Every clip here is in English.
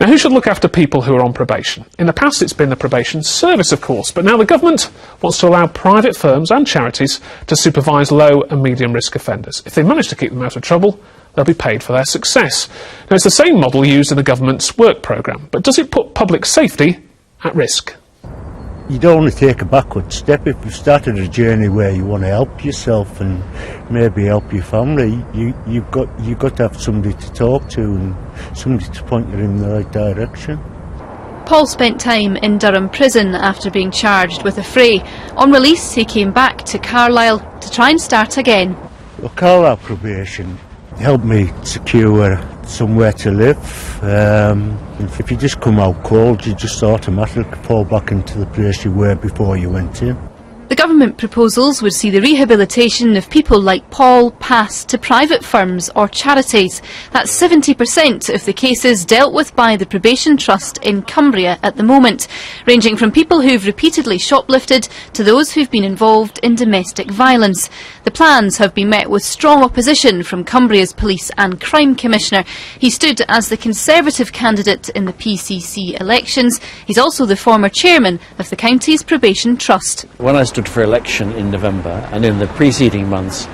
Now, who should look after people who are on probation? In the past, it's been the probation service, of course, but now the government wants to allow private firms and charities to supervise low and medium risk offenders. If they manage to keep them out of trouble, they'll be paid for their success. Now, it's the same model used in the government's work programme, but does it put public safety at risk? You don't want to take a backward step. If you've started a journey where you want to help yourself and maybe help your family, you've got to have somebody to talk to and somebody to point you in the right direction. Paul spent time in Durham prison after being charged with a fray. On release, he came back to Carlisle to try and start again. Well, Carlisle probation helped me secure somewhere to live. If you just come out cold, you just automatically fall back into the place you were before you went in. The government proposals would see the rehabilitation of people like Paul pass to private firms or charities. That's 70% of the cases dealt with by the Probation Trust in Cumbria at the moment, ranging from people who've repeatedly shoplifted to those who've been involved in domestic violence. The plans have been met with strong opposition from Cumbria's Police and Crime Commissioner. He stood as the Conservative candidate in the PCC elections. He's also the former chairman of the county's Probation Trust. When I stood for election in November, and in the preceding months,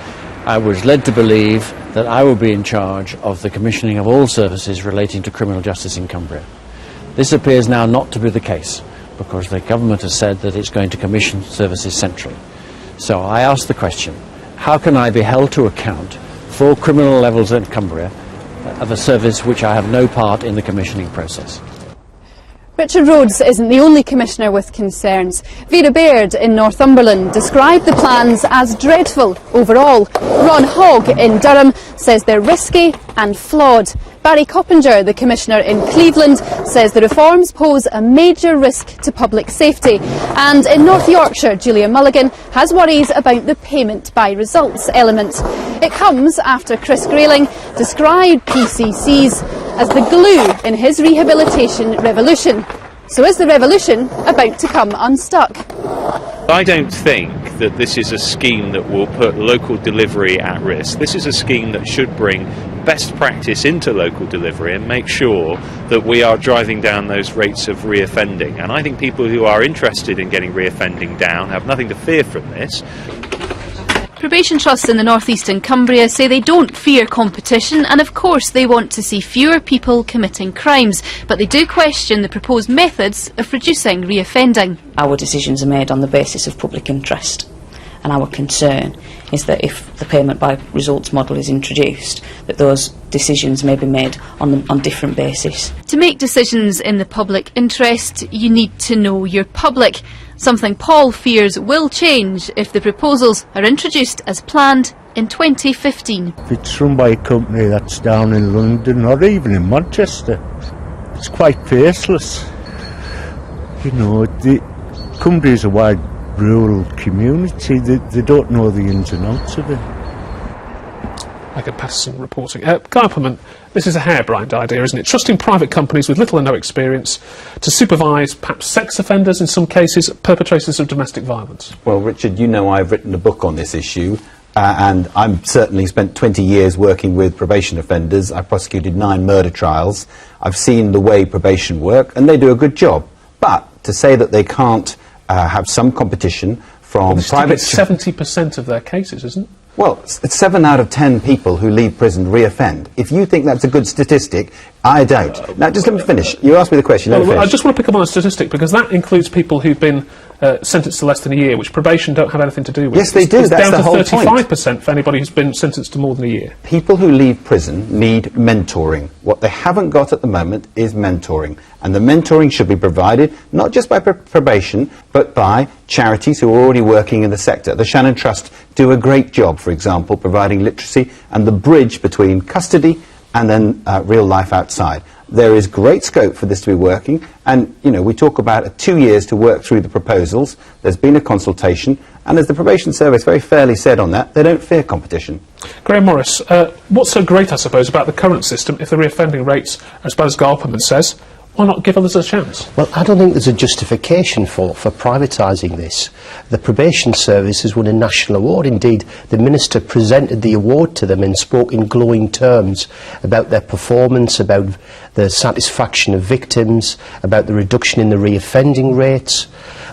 I was led to believe that I would be in charge of the commissioning of all services relating to criminal justice in Cumbria. This appears now not to be the case, because the government has said that it's going to commission services centrally. So I ask the question, how can I be held to account for criminal levels in Cumbria of a service which I have no part in the commissioning process? Richard Rhodes isn't the only commissioner with concerns. Vera Baird in Northumberland described the plans as dreadful overall. Ron Hogg in Durham says they're risky and flawed. Barry Coppinger, the commissioner in Cleveland, says the reforms pose a major risk to public safety. And in North Yorkshire, Julia Mulligan has worries about the payment by results element. It comes after Chris Grayling described PCCs as the glue in his rehabilitation revolution. So is the revolution about to come unstuck? I don't think that this is a scheme that will put local delivery at risk. This is a scheme that should bring best practice into local delivery and make sure that we are driving down those rates of reoffending. And I think people who are interested in getting reoffending down have nothing to fear from this. Probation trusts in the northeastern Cumbria say they don't fear competition, and of course they want to see fewer people committing crimes, but they do question the proposed methods of reducing reoffending. Our decisions are made on the basis of public interest, and our concern is that if the payment by results model is introduced, that those decisions may be made on different basis. To make decisions in the public interest, you need to know your public. Something Paul fears will change if the proposals are introduced as planned in 2015. If it's run by a company that's down in London or even in Manchester, it's quite faceless. You know, Cumbria is a wide rural community. They don't know the ins and outs of it. Michael Patterson reporting. Guy Appleman, this is a harebrained idea, isn't it? Trusting private companies with little or no experience to supervise perhaps sex offenders, in some cases perpetrators of domestic violence. Well, Richard, you know I've written a book on this issue, and I've certainly spent 20 years working with probation offenders. I prosecuted 9 murder trials. I've seen the way probation work, and they do a good job. But to say that they can't have some competition from private... It's 70% of their cases, isn't it? Well, it's 7 out of 10 people who leave prison reoffend. If you think that's a good statistic, I don't. Now, just let me finish. You asked me the question. Well, I just want to pick up on a statistic, because that includes people who've been sentenced to less than a year, which probation don't have anything to do with. Yes, they do. It's That's down the whole to 35% for anybody who's been sentenced to more than a year. People who leave prison need mentoring. What they haven't got at the moment is mentoring. And the mentoring should be provided not just by probation, but by charities who are already working in the sector. The Shannon Trust do a great job, for example, providing literacy and the bridge between custody and then real life outside. There is great scope for this to be working, and you know, we talk about 2 years to work through the proposals. There's been a consultation, and as the probation service very fairly said on that, they don't fear competition. Graham Morris, what's so great, I suppose, about the current system if the reoffending rates, as Guy Appleman says, Why not give others a chance? Well, I don't think there's a justification for privatising this. The probation service has won a national award. Indeed, the Minister presented the award to them and spoke in glowing terms about their performance, about the satisfaction of victims, about the reduction in the reoffending rates.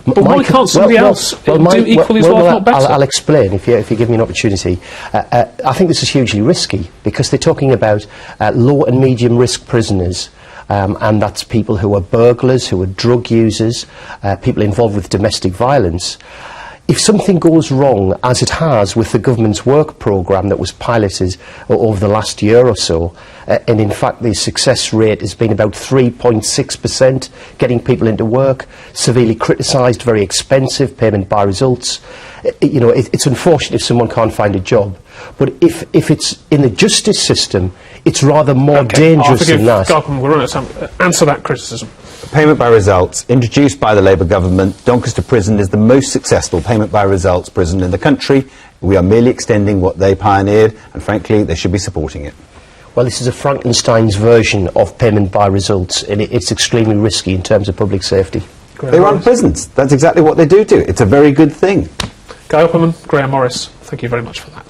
But why can't somebody else do equally as well, if not better? I'll explain if you give me an opportunity. I think this is hugely risky because they're talking about low and medium risk prisoners. And that's people who are burglars, who are drug users, people involved with domestic violence. If something goes wrong, as it has with the government's work programme that was piloted over the last year or so, and in fact the success rate has been about 3.6%, getting people into work, severely criticised, very expensive, payment by results. You know, it's unfortunate if someone can't find a job, but if it's in the justice system, it's rather more dangerous than that. We're running out of time. Answer that criticism. Payment by results, introduced by the Labour government. Doncaster Prison is the most successful payment by results prison in the country. We are merely extending what they pioneered, and frankly, they should be supporting it. Well, this is a Frankenstein's version of payment by results, and it's extremely risky in terms of public safety. They run prisons. That's exactly what they do. It's a very good thing. Guy Opperman, Graham Morris, thank you very much for that.